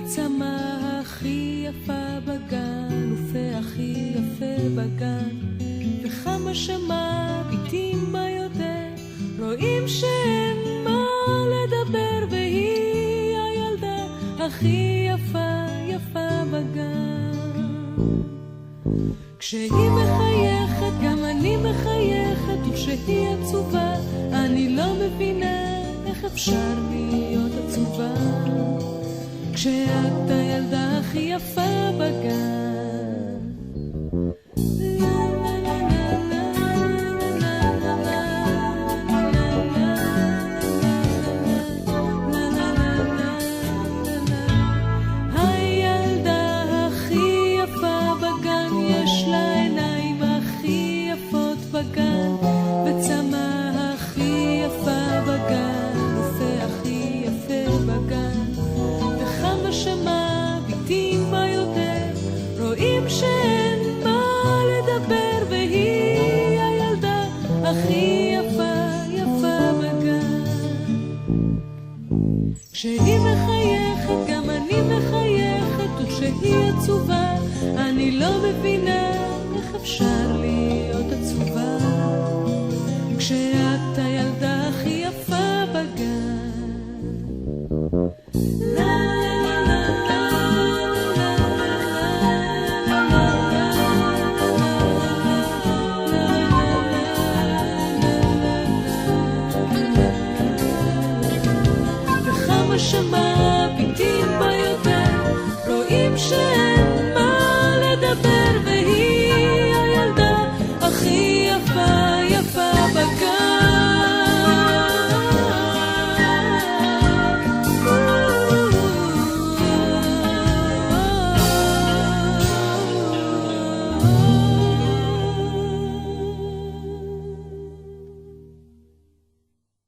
צמא הכי יפה בגן, ופה הכי יפה בגן, וכמה שמביטים בה יותר, רואים שאין מה לדבר, והיא הילדה הכי יפה יפה בגן. כשהיא מחייכת גם אני מחייכת, וכשהיא עצובה אני לא מבינה איך אפשר להיות עצובה. כשאת הילדה הכי יפה בגן, הילדה הכי יפה בגן, יש לה עיניים הכי יפות בגן, וצמא הכי יפה בגן, ופה הכי יפה בגן, שמביטים בה יותר, רואים שאין מה לדבר, והיא הילדה הכי יפה יפה בגן. כשהיא מחייכת גם אני מחייכת, וכשהיא עצובה אני לא מבינה איך אפשר